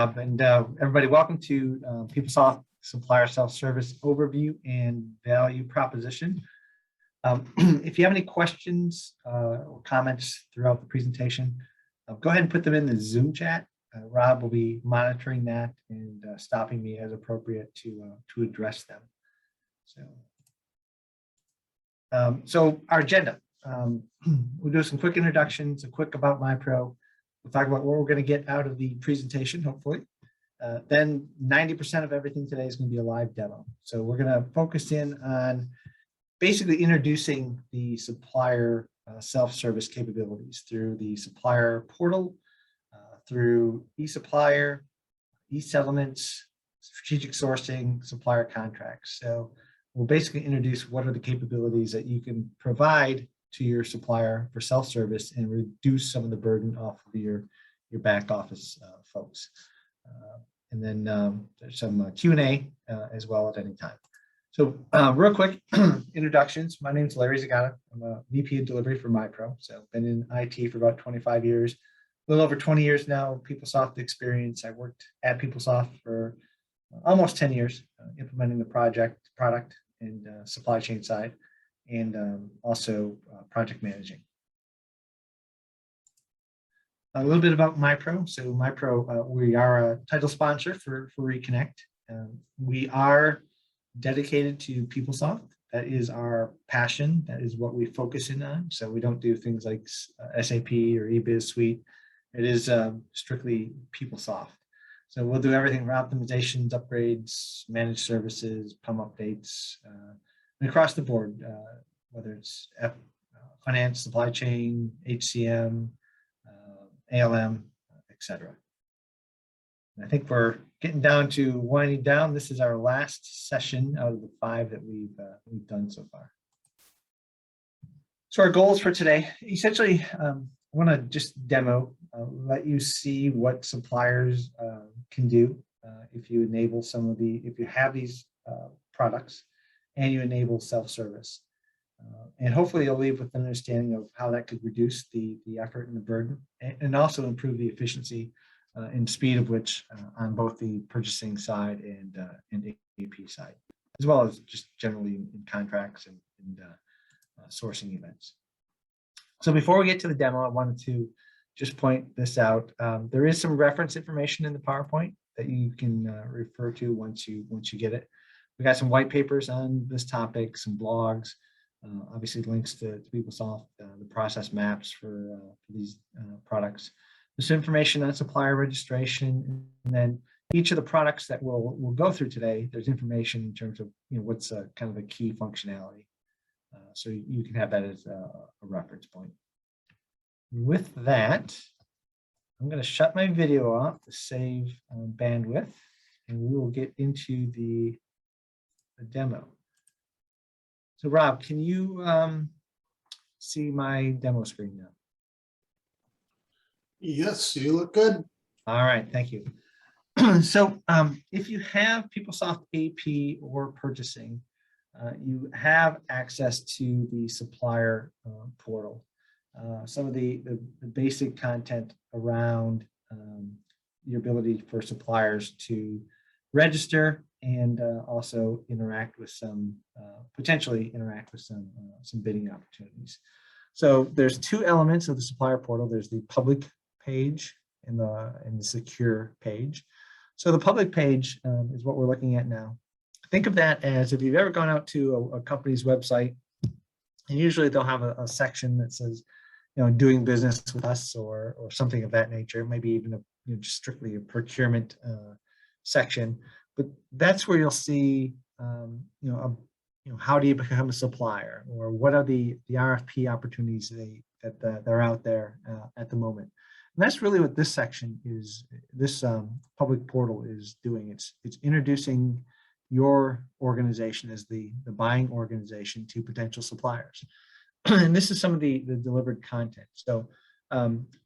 Everybody, welcome to PeopleSoft Supplier Self-Service Overview and Value Proposition. If you have any questions or comments throughout the presentation, go ahead and put them in the Zoom chat. Rob will be monitoring that and stopping me as appropriate to address them. So our agenda, we'll do some quick introductions, a quick about MyPro. We'll talk about what we're going to get out of the presentation, hopefully. Then 90% of everything today is going to be a live demo. So we're going to focus in on basically introducing the supplier self-service capabilities through the supplier portal, through eSupplier, eSettlements, strategic sourcing, supplier contracts. So we'll basically introduce what are the capabilities that you can provide to your supplier for self-service and reduce some of the burden off of your back office folks. And then there's some Q&A as well at any time. So real quick introductions. My name is Larry Zagata. I'm a VP of delivery for MyPro. So I've been in IT for about 25 years, a little over 20 years now, PeopleSoft experience. I worked at PeopleSoft for almost 10 years, implementing the product and supply chain side, and also project managing. A little bit about MyPro. So MyPro, we are a title sponsor for Reconnect. We are dedicated to PeopleSoft. That is our passion. That is what we focus in on. So we don't do things like SAP or eBiz Suite. It is strictly PeopleSoft. So we'll do everything from optimizations, upgrades, managed services, PUM updates, and across the board, whether it's finance, supply chain, HCM, ALM, etc. I think we're getting down to winding down. This is our last session out of the 5 that we've done so far. So our goals for today, essentially, I want to just demo, let you see what suppliers can do if you enable if you have these products and you enable self-service. And hopefully you'll leave with an understanding of how that could reduce the effort and the burden, and also improve the efficiency and speed of which on both the purchasing side and AP side, as well as just generally in contracts and sourcing events. So before we get to the demo, I wanted to just point this out. There is some reference information in the PowerPoint that you can refer to once you get it. We got some white papers on this topic, some blogs, obviously links to PeopleSoft, the process maps for these products. There's information on supplier registration, and then each of the products that we'll go through today, there's information in terms of what's kind of a key functionality. So you can have that as a reference point. With that, I'm going to shut my video off to save bandwidth, and we will get into the demo. So Rob, can you see my demo screen now? Yes, you look good. All right, thank you. So if you have PeopleSoft AP or purchasing, you have access to the supplier portal. Some of the basic content around your ability for suppliers to register and also interact with potentially interact with some bidding opportunities. So there's 2 elements of the supplier portal. There's the public page and the secure page. So the public page is what we're looking at now. Think of that as if you've ever gone out to a company's website, and usually they'll have a section that says, doing business with us or something of that nature. Maybe even just strictly a procurement section. But that's where you'll see, how do you become a supplier, or what are the RFP opportunities that are out there at the moment. And that's really what this section is. This public portal is doing. It's introducing your organization as the buying organization to potential suppliers. And this is some of the delivered content. So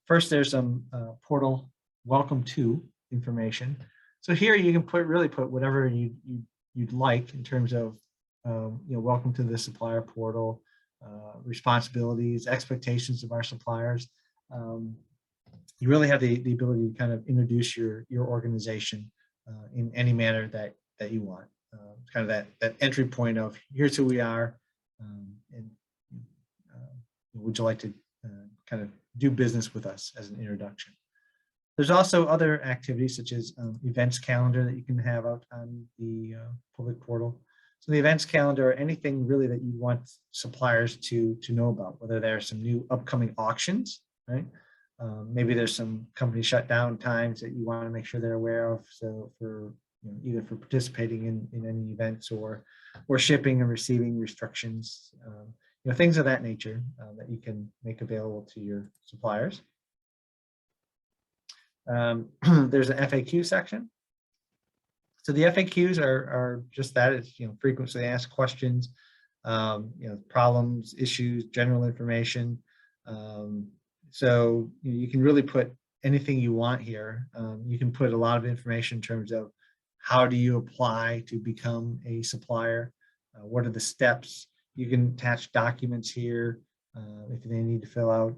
first, there's some portal welcome to information. So here you can really put whatever you'd like in terms of welcome to the supplier portal, responsibilities, expectations of our suppliers. you really have the ability to kind of introduce your organization in any manner that you want. Kind of that entry point of here's who we are, and would you like to kind of do business with us as an introduction. There's also other activities such as events calendar that you can have out on the public portal. So the events calendar, anything really that you want suppliers to know about, whether there are some new upcoming auctions, right? Maybe there's some company shutdown times that you want to make sure they're aware of. So for either for participating in any events or shipping and receiving restrictions, things of that nature that you can make available to your suppliers. There's an FAQ section. So the FAQs are just that. It's frequently asked questions, problems, issues, general information. So you can really put anything you want here. You can put a lot of information in terms of how do you apply to become a supplier? What are the steps? You can attach documents here if they need to fill out,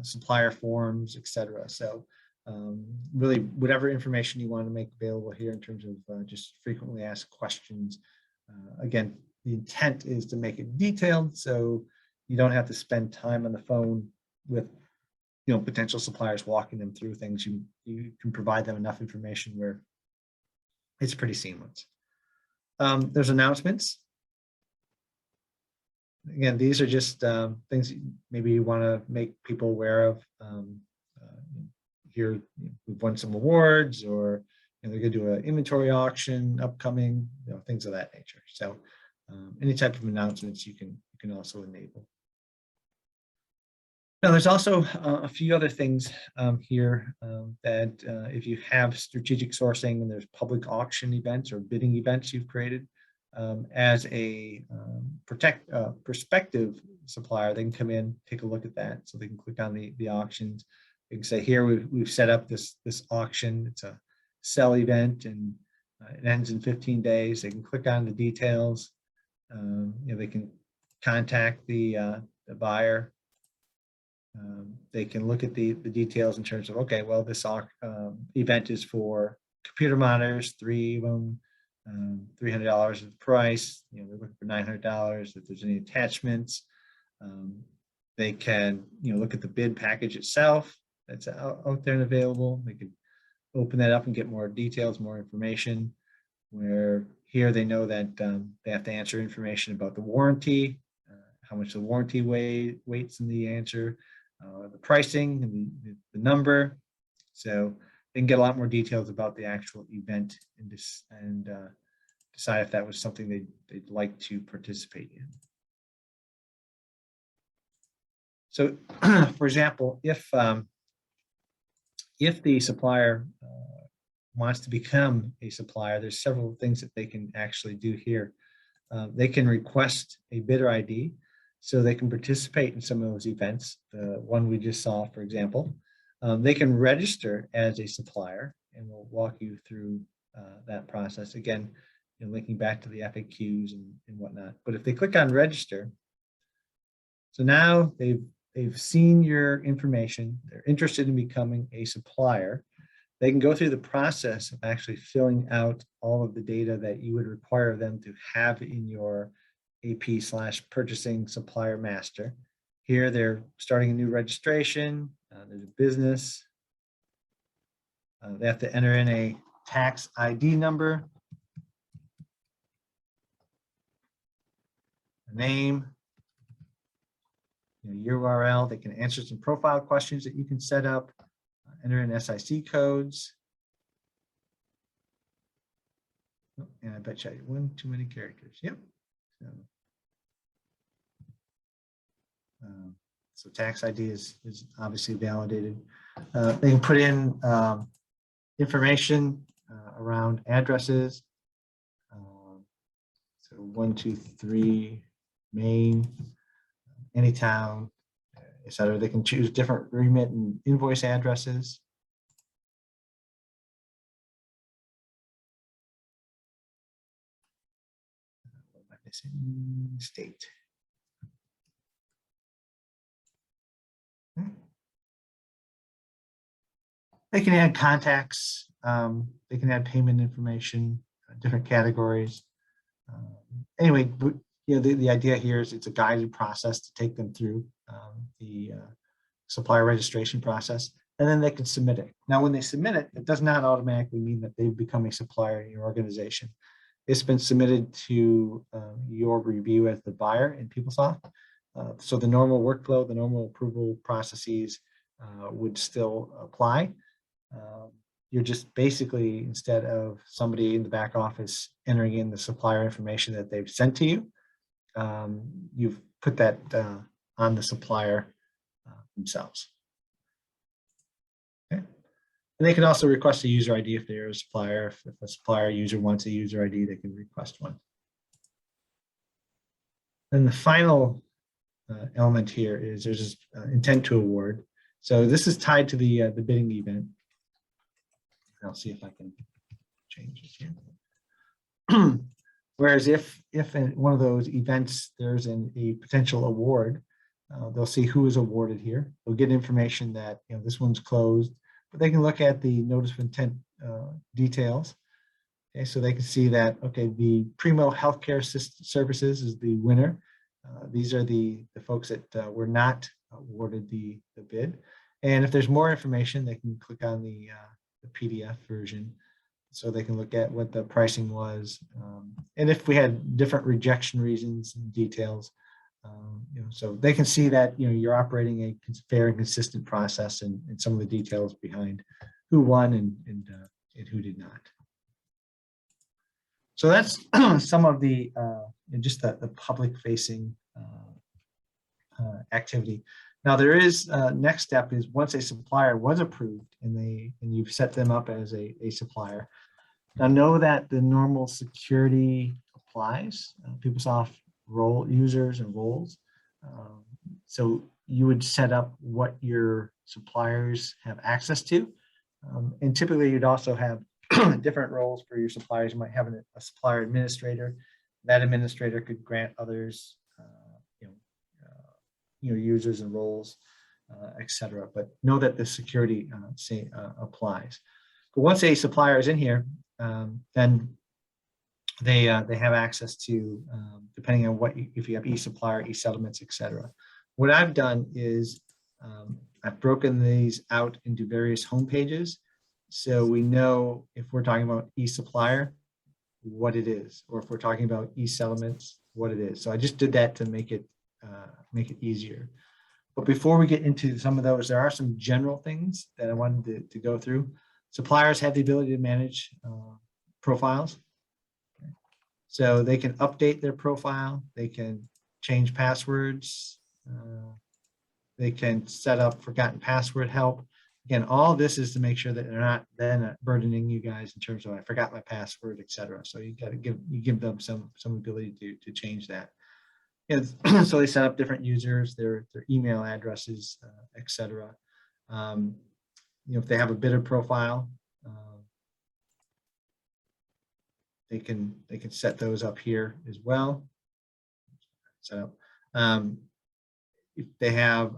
supplier forms, etc. So really, whatever information you want to make available here in terms of just frequently asked questions. Again, the intent is to make it detailed so you don't have to spend time on the phone with potential suppliers walking them through things. You can provide them enough information where it's pretty seamless. There's announcements. Again, these are just things maybe you want to make people aware of. Here we've won some awards, or they're going to do an inventory auction upcoming, things of that nature. So any type of announcements you can also enable. Now, there's also a few other things here that if you have strategic sourcing and there's public auction events or bidding events you've created, as a prospective supplier, they can come in, take a look at that. So they can click on the auctions. They can say, here we've set up this auction. It's a sell event and it ends in 15 days. They can click on the details. They can contact the buyer. They can look at the details in terms of, okay, well, this event is for computer monitors, 3 of them, $300 is the price. They're looking for $900. If there's any attachments, they can look at the bid package itself that's out there and available. They can open that up and get more details, more information. Where here they know that they have to answer information about the warranty, how much the warranty weights in the answer, the pricing, and the number. So they can get a lot more details about the actual event and decide if that was something they'd like to participate in. So, for example, if the supplier wants to become a supplier, there's several things that they can actually do here. They can request a bidder ID so they can participate in some of those events. The one we just saw, for example. They can register as a supplier, and we'll walk you through that process. Again, linking back to the FAQs and whatnot. But if they click on register, so now they've seen your information, they're interested in becoming a supplier. They can go through the process of actually filling out all of the data that you would require them to have in your AP/purchasing supplier master. Here they're starting a new registration, there's a business. They have to enter in a tax ID number, a name, URL. They can answer some profile questions that you can set up, enter in SIC codes. Oh, and I bet you one too many characters. Yep. So tax ID is obviously validated. They can put in information around addresses. So 123 Main, any town, etc. They can choose different remit and invoice addresses. What am I missing? State. They can add contacts. They can add payment information, different categories. Anyway, the idea here is it's a guided process to take them through the supplier registration process, and then they can submit it. Now, when they submit it, it does not automatically mean that they've become a supplier in your organization. It's been submitted to your review as the buyer in PeopleSoft. So the normal workflow, the normal approval processes would still apply. You're just basically, instead of somebody in the back office entering in the supplier information that they've sent to you, you've put that on the supplier themselves. Okay. And they can also request a user ID if they're a supplier. If a supplier user wants a user ID, they can request one. Then the final element here is there's intent to award. So this is tied to the bidding event. I'll see if I can change this here. Whereas if in one of those events there's a potential award, they'll see who is awarded here. They'll get information that this one's closed, but they can look at the notice of intent details. Okay, so they can see that the Primo Healthcare Services is the winner. These are the folks that were not awarded the bid. And if there's more information, they can click on the PDF version, so they can look at what the pricing was, and if we had different rejection reasons and details, so they can see that you're operating a fair and consistent process, and some of the details behind who won and who did not. So that's some of the just the public-facing activity. Now there is next step is once a supplier was approved and you've set them up as a supplier. Now know that the normal security applies, PeopleSoft role users and roles. So you would set up what your suppliers have access to, and typically you'd also have different roles for your suppliers. You might have a supplier administrator. That administrator could grant others users and roles, etc. But know that the security applies. But once a supplier is in here, then they have access to, depending on if you have e-supplier, e-settlements, etc. What I've done is I've broken these out into various home pages, so we know if we're talking about e-supplier, what it is, or if we're talking about e-settlements, what it is. So I just did that to make it easier. But before we get into some of those, there are some general things that I wanted to go through. Suppliers have the ability to manage profiles. So they can update their profile, they can change passwords, they can set up forgotten password help. Again, all this is to make sure that they're not then burdening you guys in terms of I forgot my password, etc. So you got to give them some ability to change that. So they set up different users, their email addresses, etc. If they have a bidder profile, they can set those up here as well. Set up. If they have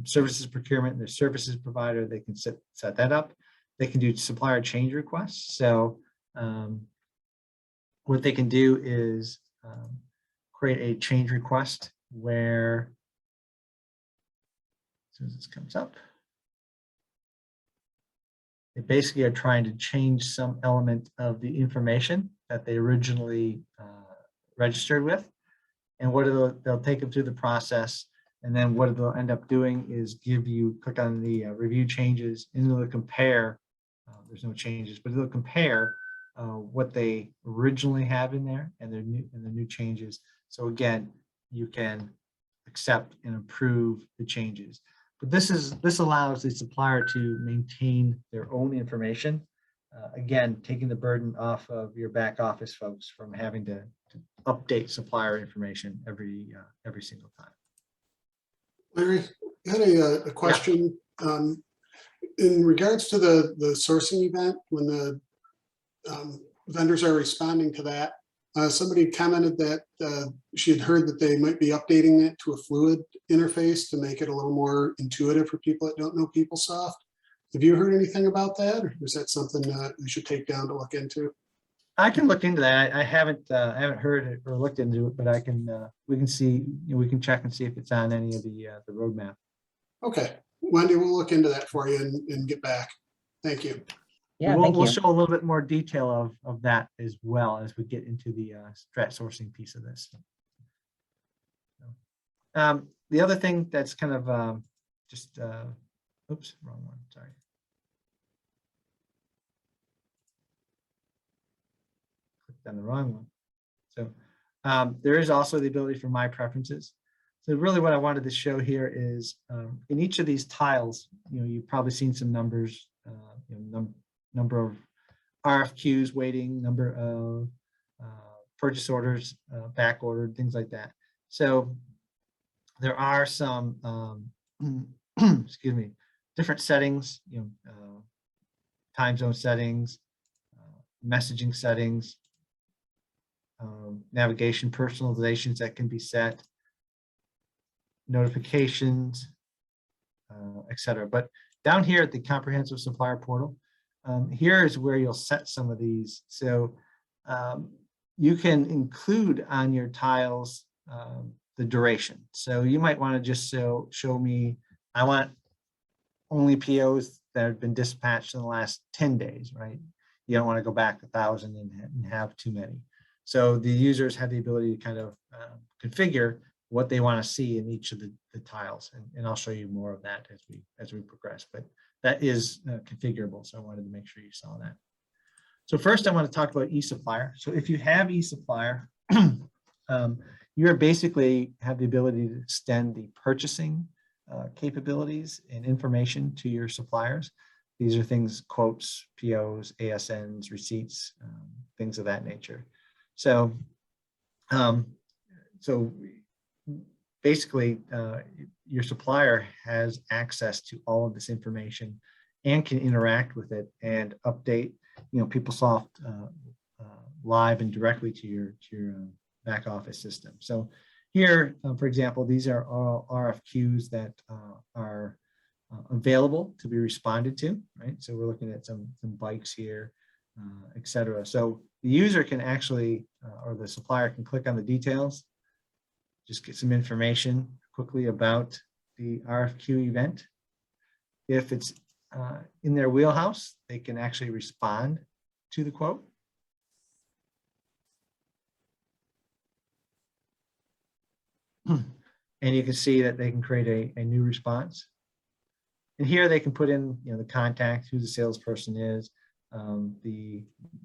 services procurement and their services provider, they can set that up. They can do supplier change requests. So what they can do is create a change request where, as soon as this comes up, they basically are trying to change some element of the information that they originally registered with. And what they'll take them through the process. And then what they'll end up doing is click on the review changes, and it'll compare, there's no changes, but it'll compare what they originally have in there and the new changes. So again, you can accept and approve the changes. But this allows the supplier to maintain their own information. Again, taking the burden off of your back office folks from having to update supplier information every single time. Larry, I had a question. Yeah. In regards to the sourcing event, when the vendors are responding to that, somebody commented that she had heard that they might be updating it to a fluid interface to make it a little more intuitive for people that don't know PeopleSoft. Have you heard anything about that, or is that something that we should take down to look into? I can look into that. I haven't heard it or looked into it, but I can we can see, we can check and see if it's on any of the roadmap. Okay, Wendy, we'll look into that for you and get back. Thank you. Yeah, we'll, thank we'll you. show a little bit more detail of that as well as we get into the strat sourcing piece of this. The other thing that's kind of just, oops, wrong one, sorry. Clicked on the wrong one. So there is also the ability for my preferences. So really what I wanted to show here is in each of these tiles, you've probably seen some numbers, number of RFQs waiting, number of purchase orders, back ordered, things like that. So there are some, excuse me, different settings, time zone settings, messaging settings, navigation personalizations that can be set, notifications, etc. But down here at the comprehensive supplier portal, here is where you'll set some of these. So you can include on your tiles the duration. So you might want to just show me, I want only POs that have been dispatched in the last 10 days, right? You don't want to go back 1,000 and have too many. So the users have the ability to kind of configure what they want to see in each of the tiles, and I'll show you more of that as we progress. But that is configurable, so I wanted to make sure you saw that. So first, I want to talk about eSupplier. So if you have eSupplier, you basically have the ability to extend the purchasing capabilities and information to your suppliers. These are things, quotes, POs, ASNs, receipts, things of that nature. So, basically, your supplier has access to all of this information and can interact with it and update, PeopleSoft live and directly to your back office system. So here, for example, these are all RFQs that are available to be responded to, right? So we're looking at some bikes here, etc. So the user can actually, or the supplier can click on the details, just get some information quickly about the RFQ event. If it's in their wheelhouse, they can actually respond to the quote. And you can see that they can create a new response. And here they can put in, the contact, who the salesperson is,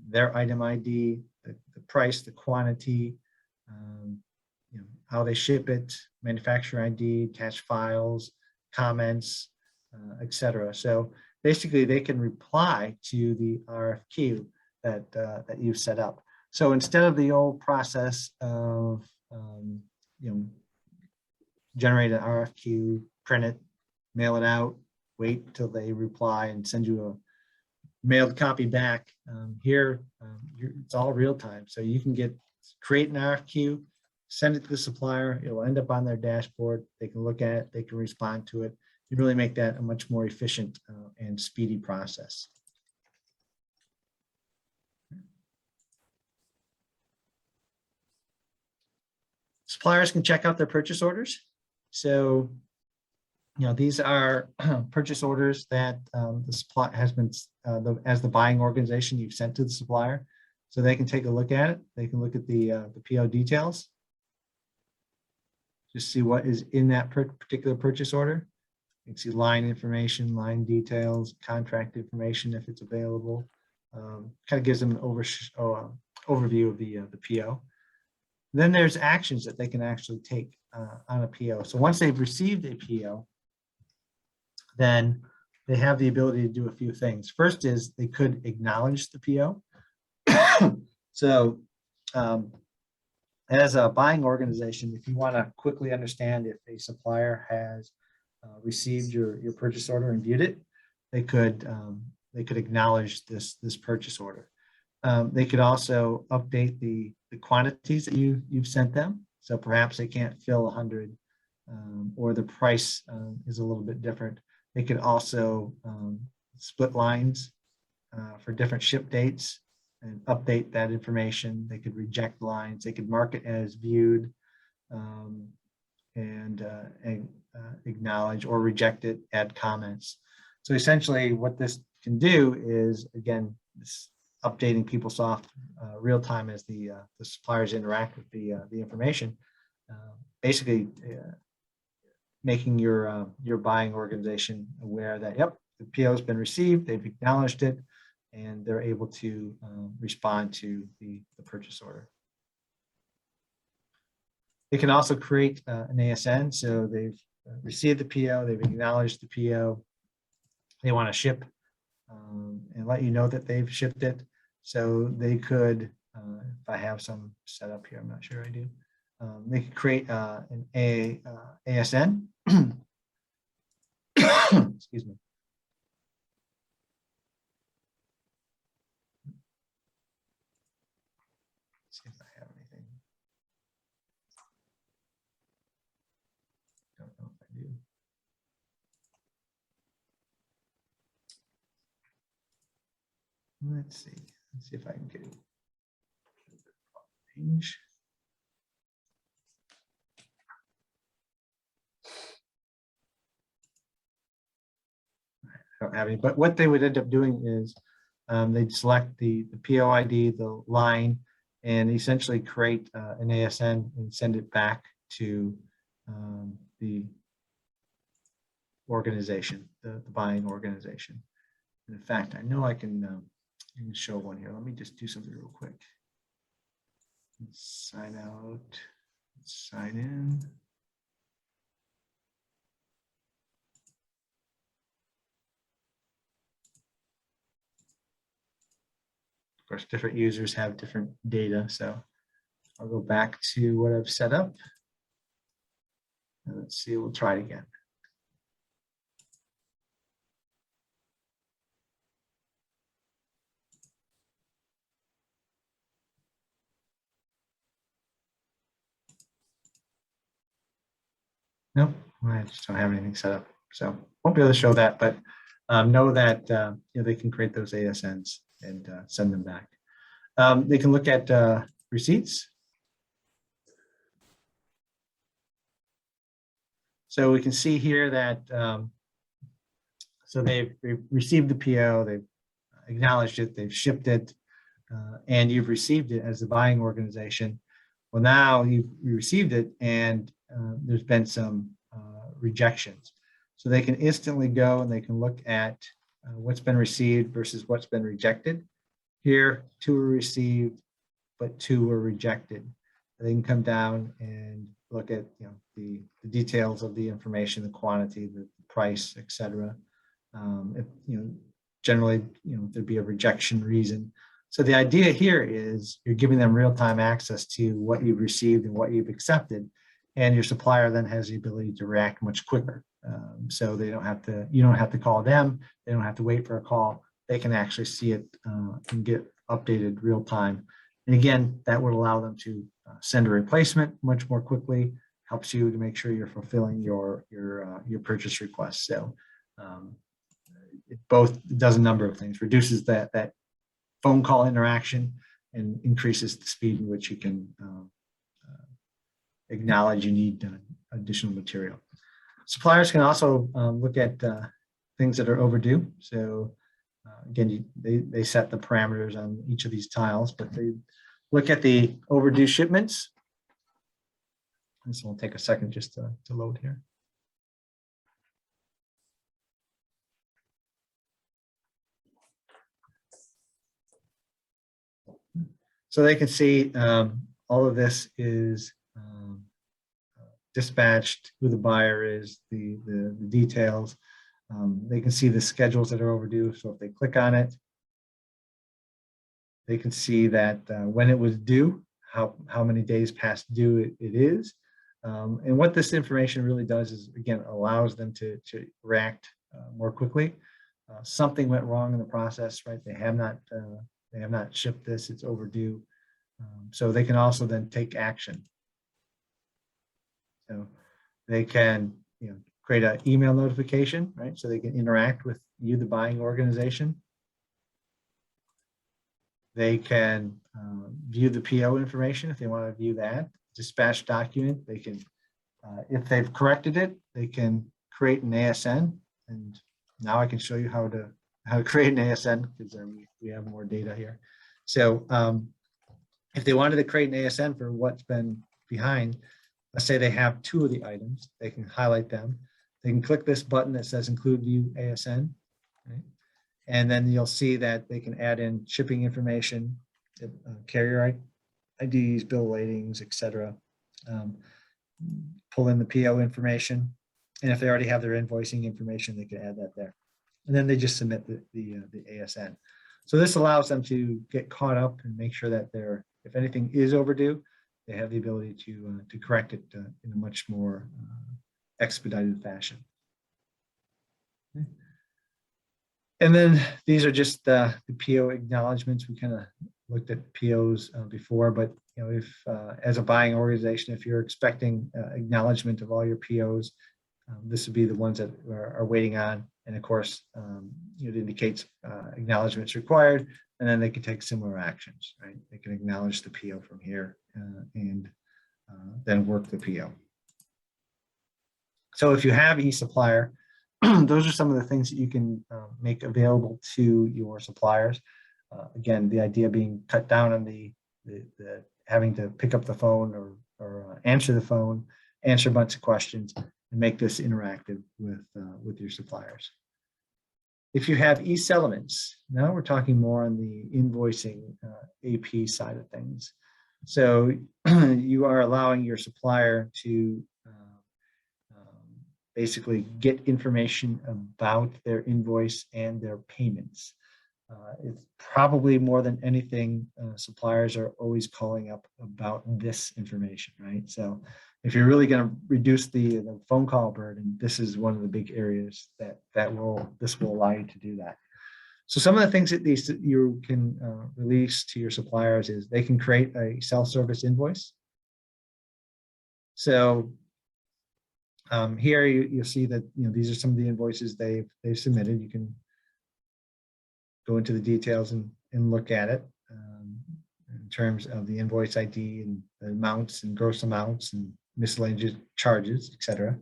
their item ID, the price, the quantity, how they ship it, manufacturer ID, attached files, comments, etc. So basically, they can reply to the RFQ that you've set up. So instead of the old process of generate an RFQ, print it, mail it out, wait until they reply and send you a mailed copy back. Here, it's all real time. So you can create an RFQ, send it to the supplier. It will end up on their dashboard. They can look at it, they can respond to it. You really make that a much more efficient and speedy process. Suppliers can check out their purchase orders. So, these are purchase orders that the supplier has been, as the buying organization, you've sent to the supplier. So they can take a look at it. They can look at the PO details. Just see what is in that particular purchase order. You can see line information, line details, contract information if it's available. Kind of gives them an overview of the PO. Then there's actions that they can actually take on a PO. So once they've received a PO, then they have the ability to do a few things. First is they could acknowledge the PO. So as a buying organization, if you want to quickly understand if a supplier has received your purchase order and viewed it, they could acknowledge this purchase order. They could also update the quantities that you've sent them. So perhaps they can't fill 100 or the price is a little bit different. They could also split lines for different ship dates and update that information. They could reject lines. They could mark it as viewed and acknowledge or reject it, add comments. So essentially what this can do is, again, this updating PeopleSoft real time as the suppliers interact with the information, basically making your buying organization aware that, yep, the PO has been received, they've acknowledged it, and they're able to respond to the purchase order. They can also create an ASN. So they've received the PO, they've acknowledged the PO, they want to ship and let you know that they've shipped it. So they could, if I have some set up here, I'm not sure I do, they could create an ASN. Excuse me. Let's see if I have anything. Don't know if I do. Let's see. Let's see if I can get it. Range. I don't have any, but what they would end up doing is they'd select the PO ID, the line, and essentially create an ASN and send it back to the organization, the buying organization. And in fact, I know I can show one here. Let me just do something real quick. Let's sign out, let's sign in. Of course, different users have different data, so I'll go back to what I've set up. And let's see, we'll try it again. Nope, I just don't have anything set up, so won't be able to show that, but know that you know, they can create those ASNs and send them back. They can look at receipts. So we can see here that so they've received the PO, they've acknowledged it, they've shipped it, and you've received it as the buying organization. Well, now you received it, and there's been some rejections. So they can instantly go and they can look at what's been received versus what's been rejected. Here, 2 were received, but 2 were rejected. They can come down and look at, you know, the details of the information, the quantity, the price, etc. If, you know, generally, you know, there'd be a rejection reason. So the idea here is you're giving them real-time access to what you've received and what you've accepted, and your supplier then has the ability to react much quicker. So they don't have to, you don't have to call them, they don't have to wait for a call. They can actually see it and get updated real time. And again, that would allow them to send a replacement much more quickly, helps you to make sure you're fulfilling your purchase request. So it both does a number of things, reduces that phone call interaction and increases the speed in which you can acknowledge you need additional material. Suppliers can also look at things that are overdue. So again, they set the parameters on each of these tiles, but they look at the overdue shipments. This will take a second just to load here. So they can see all of this is dispatched, who the buyer is, the details. They can see the schedules that are overdue. So if they click on it, they can see that when it was due, how many days past due it is. And what this information really does is, again, allows them to react more quickly. Something went wrong in the process, right? They have not shipped this, it's overdue. So they can also then take action. So they can, you know, create an email notification, right? So they can interact with you, the buying organization. They can view the PO information if they want to view that. Dispatch document, they can, if they've corrected it, they can create an ASN. And now I can show you how to create an ASN because we have more data here. So if they wanted to create an ASN for what's been behind, let's say they have 2 of the items, they can highlight them. They can click this button that says include view ASN, right? And then you'll see that they can add in shipping information, carrier IDs, bill latings, etc. Pull in the PO information. And if they already have their invoicing information, they can add that there. And then they just submit the ASN. So this allows them to get caught up and make sure that if anything is overdue, they have the ability to correct it in a much more expedited fashion. Okay. And then these are just the PO acknowledgements. We kind of looked at POs before, but if as a buying organization, if you're expecting acknowledgement of all your POs, this would be the ones that are waiting on. And of course, it indicates acknowledgements required, and then they can take similar actions, right? They can acknowledge the PO from here and then work the PO. So if you have eSupplier, those are some of the things that you can make available to your suppliers. Again, the idea being cut down on the having to pick up the phone or answer the phone, answer a bunch of questions, and make this interactive with your suppliers. If you have e-settlements, now we're talking more on the invoicing AP side of things. So you are allowing your supplier to basically get information about their invoice and their payments. It's probably more than anything, suppliers are always calling up about this information, right? So if you're really going to reduce the phone call burden, this is one of the big areas that this will allow you to do that. So some of the things that you can release to your suppliers is they can create a self-service invoice. So here you'll see that these are some of the invoices they've submitted. You can go into the details and look at it in terms of the invoice ID and the amounts and gross amounts and miscellaneous charges, etc.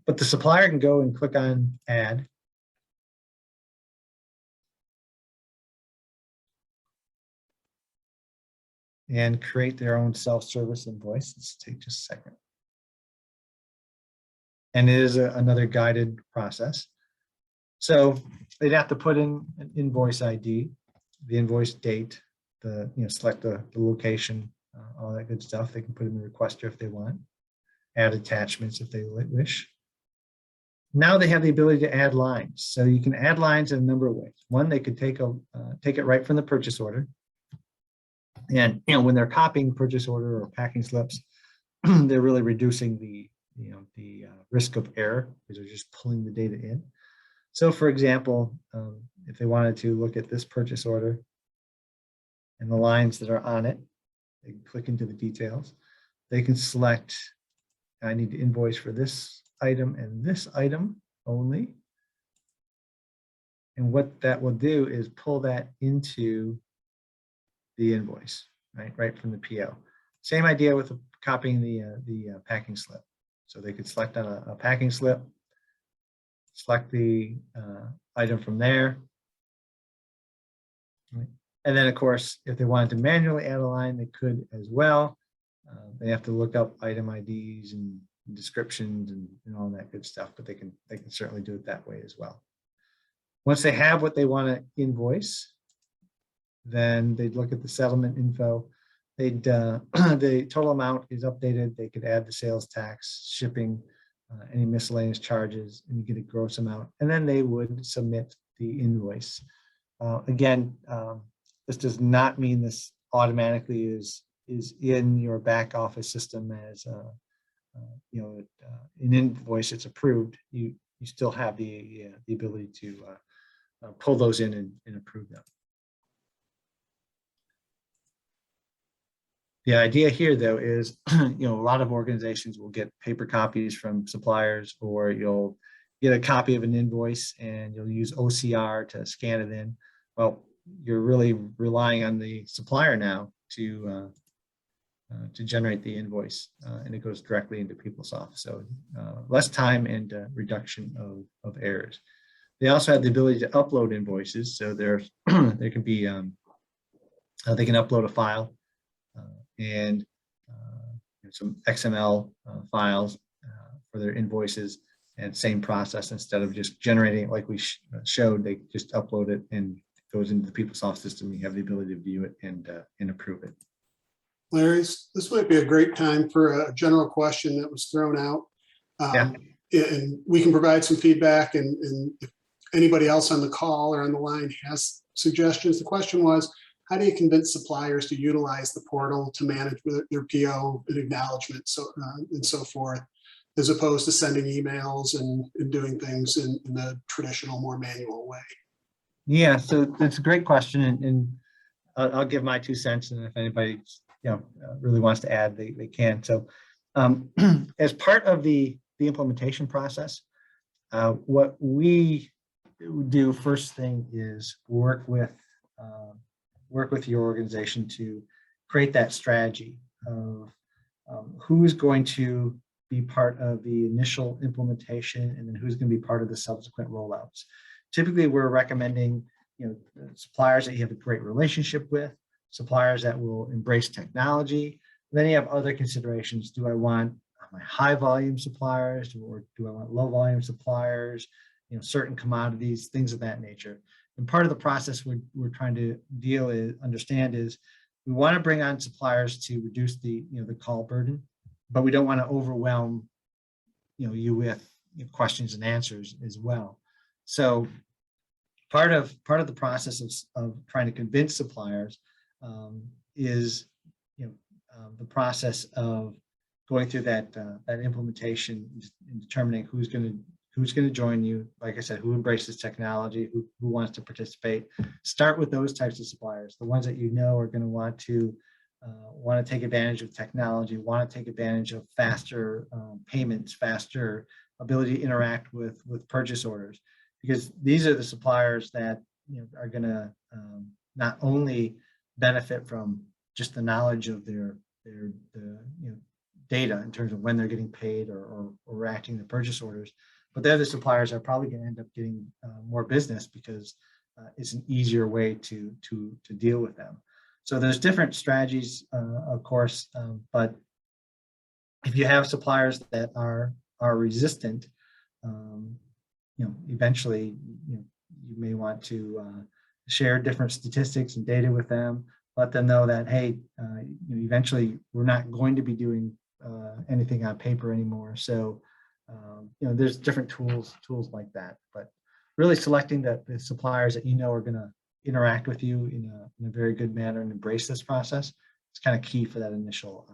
But the supplier can go and click on add. And create their own self-service invoice. Let's take just a second. And it is another guided process. So they'd have to put in an invoice ID, the invoice date, select the location, all that good stuff. They can put in the requester if they want, add attachments if they wish. Now they have the ability to add lines. So you can add lines in a number of ways. One, they could take it right from the purchase order. And when they're copying purchase order or packing slips, they're really reducing the risk of error because they're just pulling the data in. So for example, if they wanted to look at this purchase order and the lines that are on it, they can click into the details. They can select, I need to invoice for this item and this item only. And what that will do is pull that into the invoice, right from the PO. Same idea with copying the packing slip. So they could select on a packing slip, select the item from there. Right? And then of course, if they wanted to manually add a line, they could as well. They have to look up item IDs and descriptions and all that good stuff, but they can certainly do it that way as well. Once they have what they want to invoice, then they'd look at the settlement info. The total amount is updated. They could add the sales tax, shipping, any miscellaneous charges, and you get a gross amount. And then they would submit the invoice. Again, this does not mean this automatically is in your back office system as an invoice. It's approved. You still have the ability to pull those in and approve them. The idea here, though, is a lot of organizations will get paper copies from suppliers, or you'll get a copy of an invoice and you'll use OCR to scan it in. Well, you're really relying on the supplier now to generate the invoice, and it goes directly into PeopleSoft. So less time and reduction of errors. They also have the ability to upload invoices. So there can be, they can upload a file and some XML files for their invoices, and same process. Instead of just generating it like we showed, they just upload it and it goes into the PeopleSoft system. You have the ability to view it and approve it. Larry, this might be a great time for a general question that was thrown out. And we can provide some feedback, and if anybody else on the call or on the line has suggestions. The question was, how do you convince suppliers to utilize the portal to manage their PO and acknowledgement and so forth, as opposed to sending emails and doing things in the traditional, more manual way? Yeah, so it's a great question, and I'll give my 2 cents, and if anybody really wants to add, they can. So as part of the implementation process, what we do first thing is work with your organization to create that strategy of who's going to be part of the initial implementation, and then who's going to be part of the subsequent rollouts. Typically, we're recommending suppliers that you have a great relationship with, suppliers that will embrace technology. And then you have other considerations. Do I want my high volume suppliers, or do I want low volume suppliers? Certain commodities, things of that nature. And part of the process we're trying to understand is we want to bring on suppliers to reduce the call burden, but we don't want to overwhelm you with questions and answers as well. So part of the process of trying to convince suppliers is the process of going through that implementation and determining who's going to join you. Like I said, who embraces technology, who wants to participate. Start with those types of suppliers, the ones that are going to want to take advantage of technology, want to take advantage of faster payments, faster ability to interact with purchase orders, because these are the suppliers that are going to not only benefit from just the knowledge of their data in terms of when they're getting paid or acting the purchase orders, but they're the suppliers that are probably going to end up getting more business because it's an easier way to deal with them. So there's different strategies, of course, but if you have suppliers that are resistant, eventually you may want to share different statistics and data with them. Let them know that, hey, eventually we're not going to be doing anything on paper anymore. So, there's different tools like that. But really selecting the suppliers that are going to interact with you in a very good manner and embrace this process is kind of key for that initial,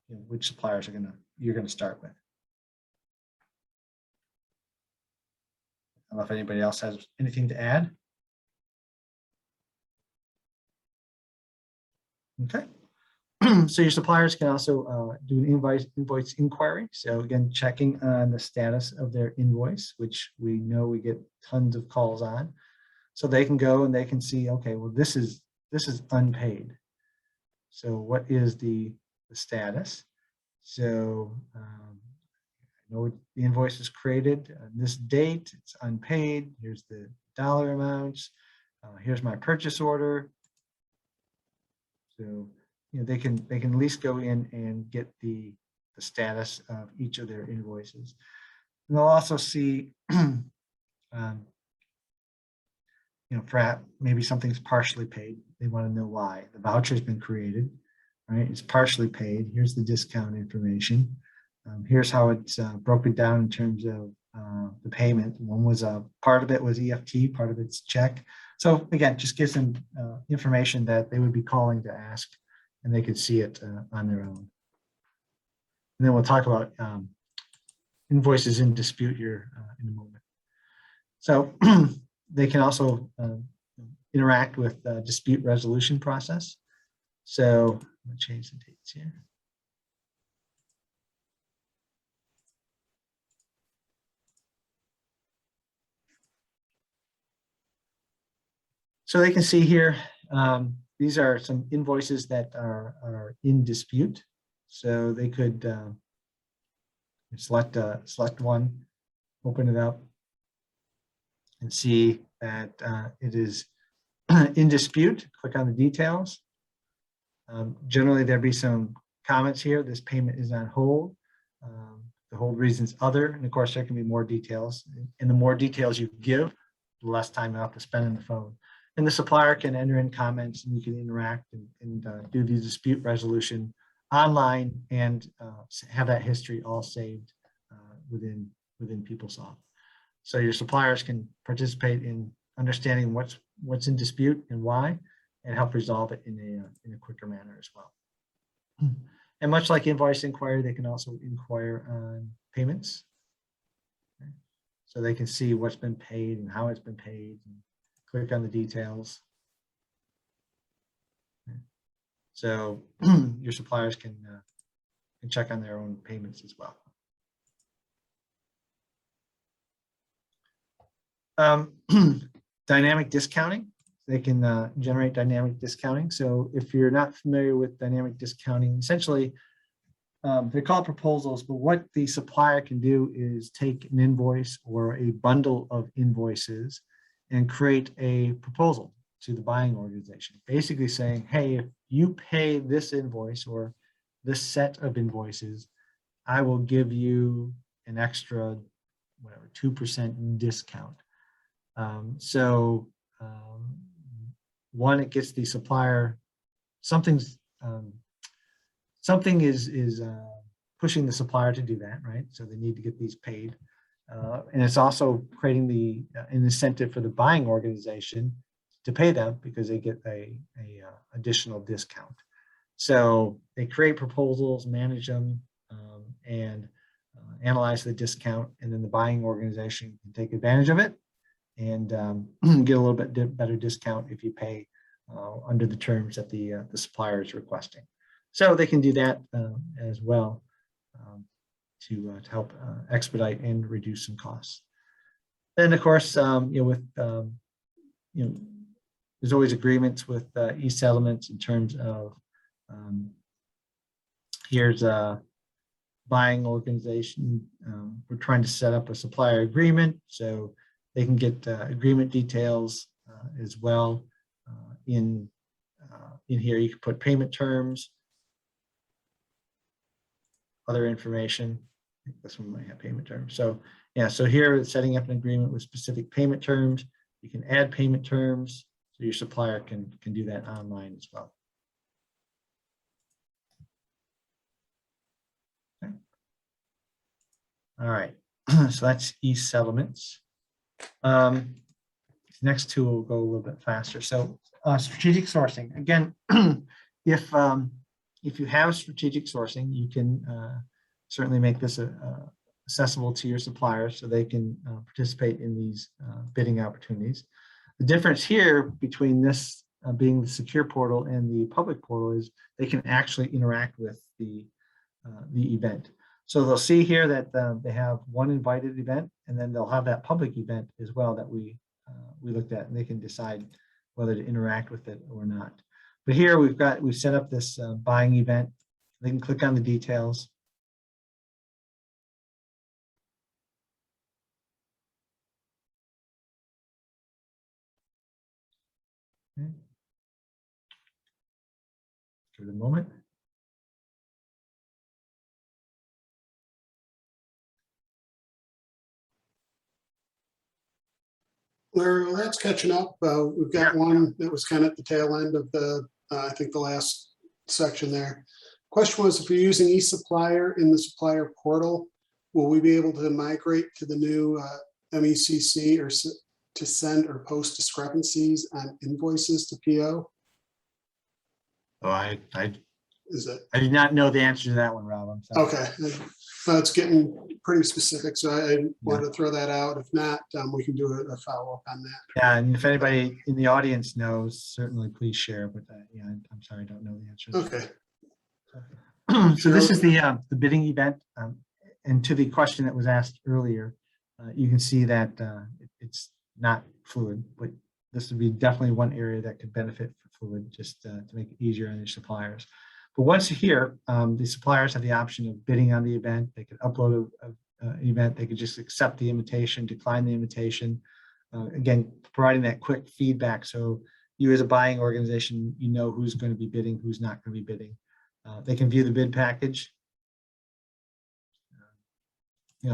which suppliers you're going to start with. I don't know if anybody else has anything to add. Okay. So your suppliers can also do an invoice inquiry. So again, checking on the status of their invoice, which we know we get tons of calls on. So they can go and they can see, okay, well, this is unpaid. So what is the status? So I know the invoice is created on this date, it's unpaid. Here's the dollar amounts. Here's my purchase order. So they can at least go in and get the status of each of their invoices. And they'll also see, perhaps maybe something's partially paid. They want to know why. The voucher's been created, right? It's partially paid. Here's the discount information. Here's how it's broken down in terms of the payment. One was part of it was EFT, part of it's check. So again, just gives them information that they would be calling to ask, and they could see it on their own. And then we'll talk about invoices in dispute here in a moment. So they can also interact with the dispute resolution process. So I'm going to change the dates here. So they can see here, these are some invoices that are in dispute. So they could select one, open it up, and see that it is in dispute. Click on the details. Generally, there'd be some comments here. This payment is on hold. The hold reason's other, and of course, there can be more details. And the more details you give, the less time you have to spend on the phone. And the supplier can enter in comments, and you can interact and do the dispute resolution online and have that history all saved within PeopleSoft. So your suppliers can participate in understanding what's in dispute and why, and help resolve it in a quicker manner as well. And much like invoice inquiry, they can also inquire on payments. Okay. So they can see what's been paid and how it's been paid, and click on the details. Okay. So your suppliers can check on their own payments as well. Dynamic discounting. They can generate dynamic discounting. So if you're not familiar with dynamic discounting, essentially they're called proposals, but what the supplier can do is take an invoice or a bundle of invoices and create a proposal to the buying organization, basically saying, hey, if you pay this invoice or this set of invoices, I will give you an extra, whatever, 2% discount. One, it gets the supplier, something is pushing the supplier to do that, right? So they need to get these paid. And it's also creating an incentive for the buying organization to pay them because they get a additional discount. So they create proposals, manage them, and analyze the discount, and then the buying organization can take advantage of it and get a little bit better discount if you pay under the terms that the supplier is requesting. So they can do that as well to help expedite and reduce some costs. Then, of course, there's always agreements with e-settlements in terms of here's a buying organization. We're trying to set up a supplier agreement, so they can get agreement details as well. In here, you can put payment terms, other information. I think this one might have payment terms. So yeah, so here it's setting up an agreement with specific payment terms. You can add payment terms, so your supplier can do that online as well. Okay. All right, so that's e-settlements. Next two will go a little bit faster. So strategic sourcing. Again, if you have strategic sourcing, you can certainly make this accessible to your suppliers so they can participate in these bidding opportunities. The difference here between this being the secure portal and the public portal is they can actually interact with the event. So they'll see here that they have one invited event, and then they'll have that public event as well that we looked at, and they can decide whether to interact with it or not. But here we've set up this buying event. They can click on the details. Okay. Give it a moment. Larry, well, that's catching up. We've got one that was kind of at the tail end of the, I think the last section there. Question was, if you're using eSupplier in the supplier portal, will we be able to migrate to the new MECC or to send or post discrepancies on invoices to PO? Oh, I Is it? did not know the answer to that one, Rob. I'm sorry. Okay. Well, it's getting pretty specific, so I wanted to throw that out. If not, we can do a follow-up on that. Yeah, and if anybody in the audience knows, certainly please share. But yeah, I'm sorry, I don't know the answer. Okay. So this is the bidding event, and to the question that was asked earlier, you can see that it's not fluid, but this would be definitely one area that could benefit for Fluid, just to make it easier on your suppliers. But once here, the suppliers have the option of bidding on the event. They could upload an event. They could just accept the invitation, decline the invitation. Again, providing that quick feedback. So you as a buying organization, you know who's going to be bidding, who's not going to be bidding. They can view the bid package,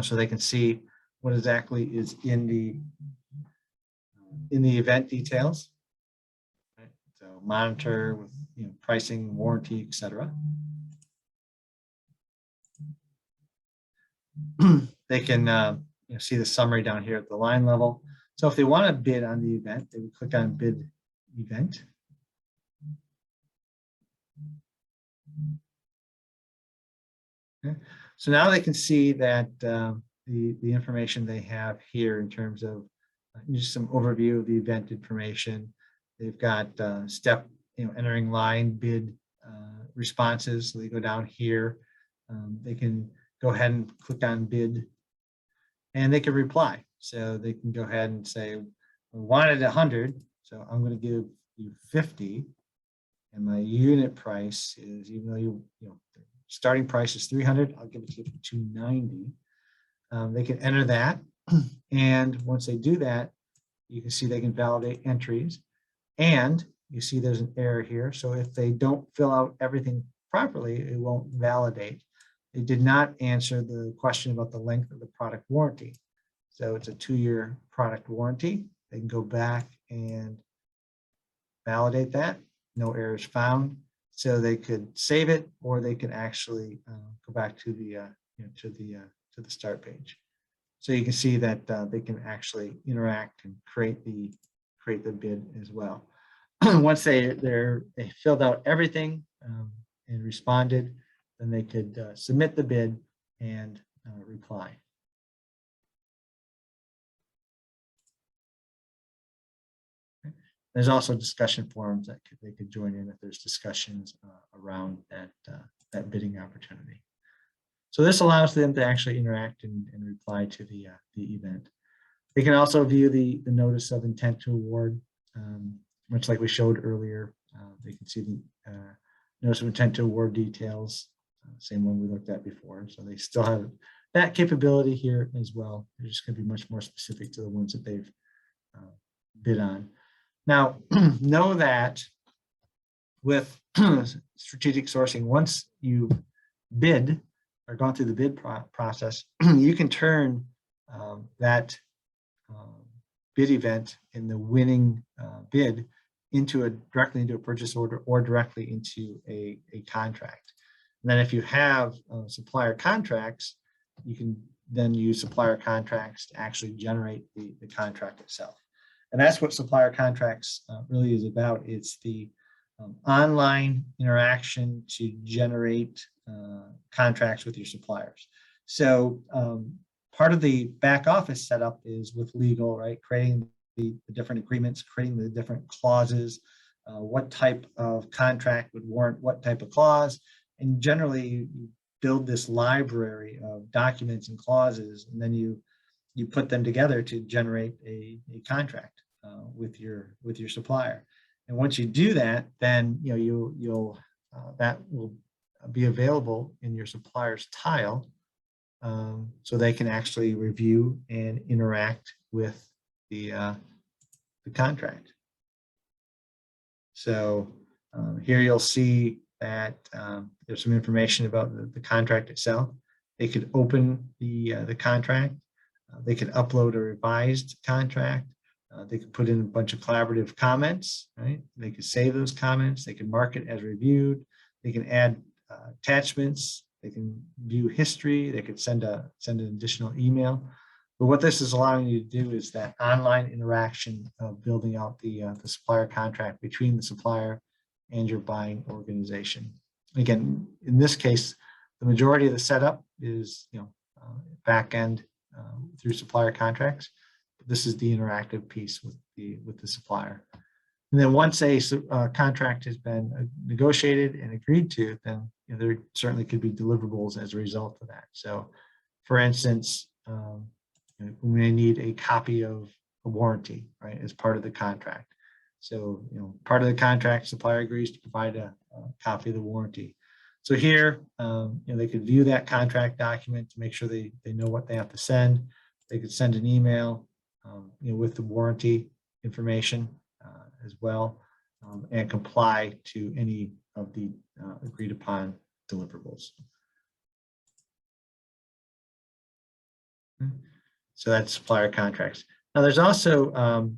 so they can see what exactly is in the event details. Right? So monitor with pricing, warranty, etc. They can see the summary down here at the line level. So if they want to bid on the event, they would click on bid event. Okay. So now they can see that the information they have here in terms of just some overview of the event information. They've got step, entering line bid responses. So they go down here. They can go ahead and click on bid, and they can reply. So they can go ahead and say, we wanted 100, so I'm going to give you 50, and my unit price is, even though starting price is 300, I'll give it to you for 290. They can enter that, and once they do that, you can see they can validate entries, and you see there's an error here. So if they don't fill out everything properly, it won't validate. They did not answer the question about the length of the product warranty. So it's a 2-year product warranty. They can go back and validate that. No errors found. So they could save it, or they could actually go back to the to the start page. So you can see that they can actually interact and create the bid as well. Once they filled out everything and responded, then they could submit the bid and reply. Okay. There's also discussion forums that they could join in if there's discussions around that bidding opportunity. So this allows them to actually interact and reply to the event. They can also view the notice of intent to award, much like we showed earlier. They can see the notice of intent to award details, same one we looked at before. So they still have that capability here as well. They're just going to be much more specific to the ones that they've bid on. Now, know that with strategic sourcing, once you bid or gone through the bid process, you can turn that bid event in the winning bid directly into a purchase order or directly into a contract. And then if you have supplier contracts, you can then use supplier contracts to actually generate the contract itself. And that's what supplier contracts really is about. It's the online interaction to generate contracts with your suppliers. So part of the back office setup is with legal, right? Creating the different agreements, creating the different clauses, what type of contract would warrant what type of clause. And generally you build this library of documents and clauses, and then you put them together to generate a contract with your supplier. And once you do that, then that will be available in your supplier's tile, so they can actually review and interact with the contract. So here you'll see that there's some information about the contract itself. They could open the contract. They could upload a revised contract. They could put in a bunch of collaborative comments, right? They could save those comments. They can mark it as reviewed. They can add attachments. They can view history. They could send an additional email. But what this is allowing you to do is that online interaction of building out the supplier contract between the supplier and your buying organization. Again, in this case, the majority of the setup is back end through supplier contracts. This is the interactive piece with the supplier. And then once a contract has been negotiated and agreed to, then there certainly could be deliverables as a result of that. So, for instance, we may need a copy of a warranty, right, as part of the contract. So, part of the contract, supplier agrees to provide a copy of the warranty. So here, they could view that contract document to make sure they know what they have to send. They could send an email, with the warranty information as well, and comply to any of the agreed upon deliverables. So that's supplier contracts. Now there's also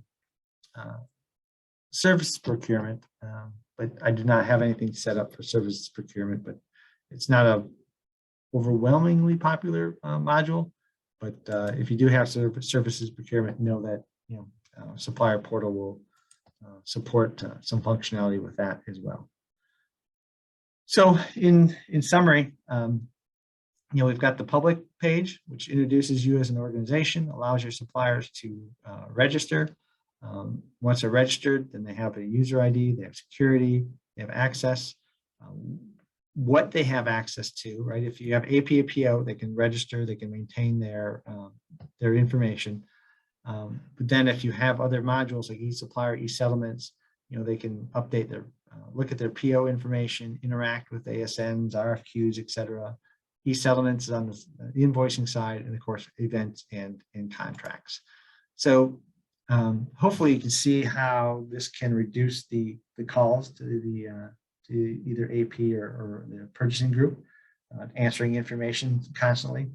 service procurement, but I do not have anything set up for services procurement, but it's not a overwhelmingly popular module. But if you do have services procurement, know that Supplier Portal will support some functionality with that as well. So in summary, we've got the public page, which introduces you as an organization, allows your suppliers to register. Once they're registered, then they have a user ID, they have security, they have access. What they have access to, right? If you have AP or PO, they can register, they can maintain their information. But then if you have other modules like eSupplier, eSettlements, they can update their, look at their PO information, interact with ASNs, RFQs, etc. eSettlements is on the invoicing side, and of course, events and contracts. So hopefully you can see how this can reduce the calls to either AP or the purchasing group, answering information constantly,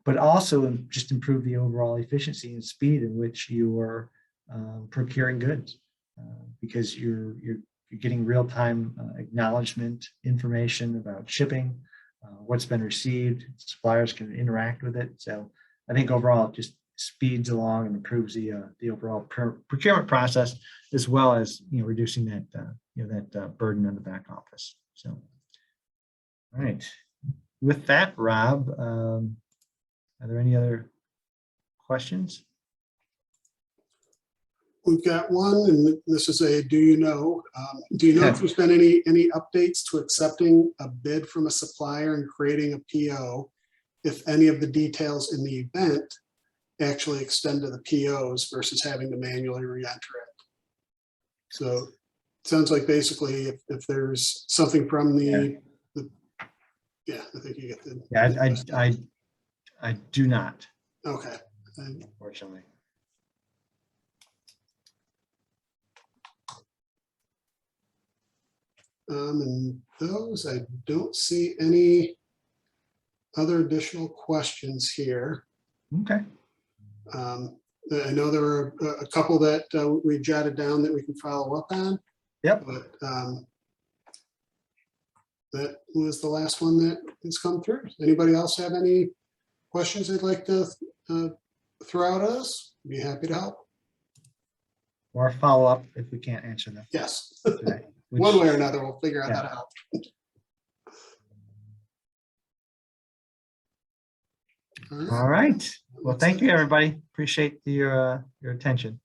but also just improve the overall efficiency and speed in which you are procuring goods, because you're getting real-time acknowledgement information about shipping, what's been received. Suppliers can interact with it. So I think overall it just speeds along and improves the overall procurement process, as well as reducing that that burden on the back office. So, all right. With that, Rob, are there any other questions? We've got one, and this is a do you know if there's been any updates to accepting a bid from a supplier and creating a PO, if any of the details in the event actually extend to the POs versus having to manually re-enter it? So it sounds like basically if there's something from the yeah, I think you get the I do not. Okay. Unfortunately. And those, I don't see any other additional questions here. Okay. I know there are a couple that we jotted down that we can follow up on. Yep. But that was the last one that has come through. Anybody else have any questions they'd like to throw out at us? Be happy to help. Or follow up if we can't answer them. Yes. Today, one way or another, we'll figure out how to help. All right. Well, thank you, everybody. Appreciate your attention.